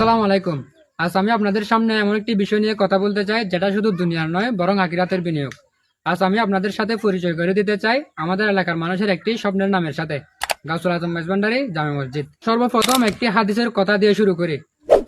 আসসালামু আলাইকুম। আজ আমি আপনাদের সামনে এমন একটি বিষয় নিয়ে কথা বলতে চাই যেটা শুধু দুনিয়ার নয় বরং আখিরাতের বিনিয়োগ। আজ আমি আপনাদের সাথে পরিচয় করে দিতে চাই আমাদের এলাকার মানুষের একটি স্বপ্নের নামের সাথে, গাউসুল আজম মেজবান্ডারি জামে মসজিদ। সর্বপ্রথম একটি হাদিসের কথা দিয়ে শুরু করি।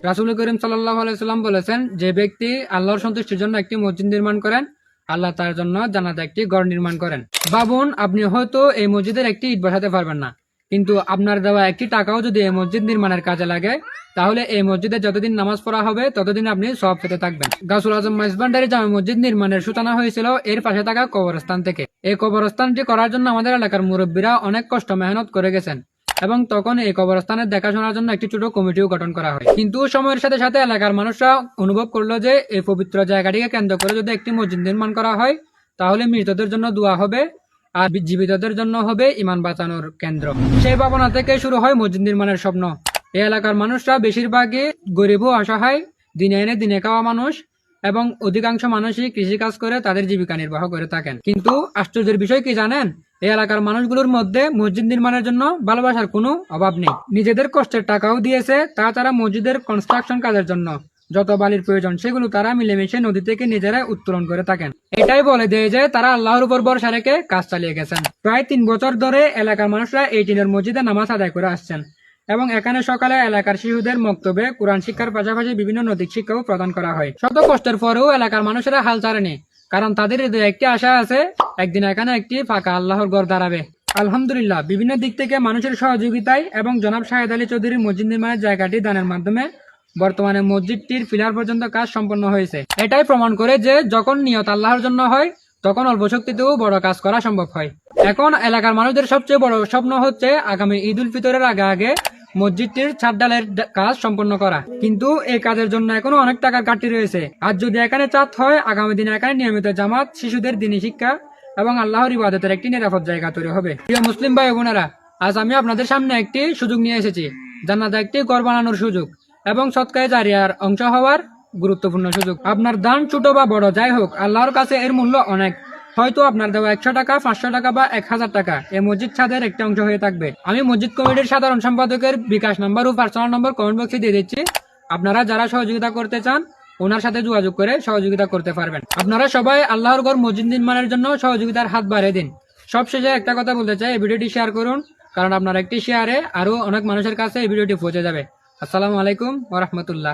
রাসূল করিম সাল্লাল্লাহু আলাইহি সাল্লাম বলেছেন, যে ব্যক্তি আল্লাহর সন্তুষ্টির জন্য একটি মসজিদ নির্মাণ করেন, আল্লাহ তার জন্য জান্নাতে একটি ঘর নির্মাণ করেন। ভাবুন, আপনি হয়তো এই মসজিদের একটি ইট বসাতে পারবেন না, কিন্তু আপনার দেওয়া একটি টাকাও যদি এই মসজিদ নির্মাণের কাজে লাগে, তাহলে এই মসজিদে যতদিন নামাজ পড়া হবে ততদিন আপনি সওয়াব পেতে থাকবেন। গাউসুল আজম মেজবান্ডারি জামে মসজিদ নির্মাণের সূচনা হয়েছিল এর পাশে থাকা কবরস্থান থেকে। এই কবরস্থানটি করার জন্য আমাদের এলাকার মুরব্বীরা অনেক কষ্ট মেহনত করে গেছেন এবং তখন এই কবরস্থানের দেখাশোনার জন্য একটি ছোট কমিটিও গঠন করা হয়। কিন্তু সময়ের সাথে সাথে এলাকার মানুষরা অনুভব করলো যে এই পবিত্র জায়গাটিকে কেন্দ্র করে যদি একটি মসজিদ নির্মাণ করা হয়, তাহলে মৃতদের জন্য দোয়া হবে আর জীবিতদের জন্য হবে ঈমান বাঁচানোর কেন্দ্র। সেই ভাবনা থেকে শুরু হয় মসজিদ নির্মাণের স্বপ্ন। এই এলাকার মানুষরা বেশিরভাগই গরিব ও অসহায়, দিনে এনে দিনে খাওয়া মানুষ এবং অধিকাংশ মানুষই কৃষিকাজ করে তাদের জীবিকা নির্বাহ করে থাকেন। কিন্তু আশ্চর্যের বিষয় কি জানেন? এই এলাকার মানুষগুলোর মধ্যে মসজিদ নির্মাণের জন্য ভালোবাসার কোনো অভাব নেই। নিজেদের কষ্টের টাকাও দিয়েছে, তারা মসজিদের কনস্ট্রাকশন কাজের জন্য যত বালির প্রয়োজন সেগুলো তারা মিলেমিশে নদী থেকে নিজেরা উত্তোলন করে থাকেন। এটাই বলে দেয় যে তারা আল্লাহর উপর ভরসা রেখে কাজ চালিয়ে গেছেন। প্রায় 3 বছর ধরে এলাকার মানুষরা এই টিনের মসজিদে নামাজ আদায় করে আসছেন এবং এখানে সকালে এলাকার শিশুদের মক্তবে কোরআন শিক্ষার পাশাপাশি বিভিন্ন নৈতিক শিক্ষাও প্রদান করা হয়। শত কষ্টের পরেও এলাকার মানুষেরা হাল ছাড়েনি, কারণ তাদের হৃদয়ে একটি আশা আছে, একদিন এখানে একটি ফাঁকা আল্লাহর ঘর দাঁড়াবে। আলহামদুলিল্লাহ, বিভিন্ন দিক থেকে মানুষের সহযোগিতায় এবং জনাব শাহেদ আলী চৌধুরীর মসজিদ নির্মাণের জায়গাটি দানের মাধ্যমে বর্তমানে মসজিদটির ফিলার পর্যন্ত কাজ সম্পন্ন হয়েছে। এটাই প্রমাণ করে যে যখন নিয়ত আল্লাহর জন্য হয়, তখন অল্প শক্তিতেও বড় কাজ করা সম্ভব হয়। এখন এলাকার মানুষদের সবচেয়ে বড় স্বপ্ন হচ্ছে আগামী ঈদ উল ফিতরের আগে মসজিদটির ছাদ ডালের কাজ সম্পন্ন করা। কিন্তু এই কাজের জন্য এখনো অনেক টাকার ঘাটতি রয়েছে। আর যদি এখানে চাঁদ হয়, আগামী দিনে এখানে নিয়মিত জামাত, শিশুদের দ্বীনি শিক্ষা এবং আল্লাহর ইবাদতের একটি নিরাপদ জায়গা তৈরি হবে। প্রিয় মুসলিম ভাই বোনেরা, আজ আমি আপনাদের সামনে একটি সুযোগ নিয়ে এসেছি, জান্নাতে একটি ঘর বানানোর সুযোগ এবং সদকায়ে জারিয়ার অংশ হওয়ার গুরুত্বপূর্ণ সুযোগ। আপনার দান ছোট বা বড় যাই হোক, আল্লাহর কাছে এর মূল্য অনেক। হয়তো আপনার দেওয়া 100 টাকা, 500 টাকা বা 1000 টাকা এই মসজিদ ছাদের একটি অংশ হয়ে থাকবে। আমি মসজিদ কমিটির সাধারণ সম্পাদকের বিকাশ নাম্বার ও পার্সোনাল নম্বর কমেন্ট বক্সে দিয়ে দিচ্ছি। আপনারা যারা সহযোগিতা করতে চান ওনার সাথে যোগাযোগ করে সহযোগিতা করতে পারবেন। আপনারা সবাই আল্লাহর ঘর মসজিদ নির্মাণের জন্য সহযোগিতার হাত বাড়িয়ে দিন। সবশেষে একটা কথা বলতে চাই, এই ভিডিওটি শেয়ার করুন, কারণ আপনার একটি শেয়ারে আরো অনেক মানুষের কাছে এই ভিডিওটি পৌঁছে যাবে। আসসালামু আলাইকুম ওয়া রাহমাতুল্লাহ।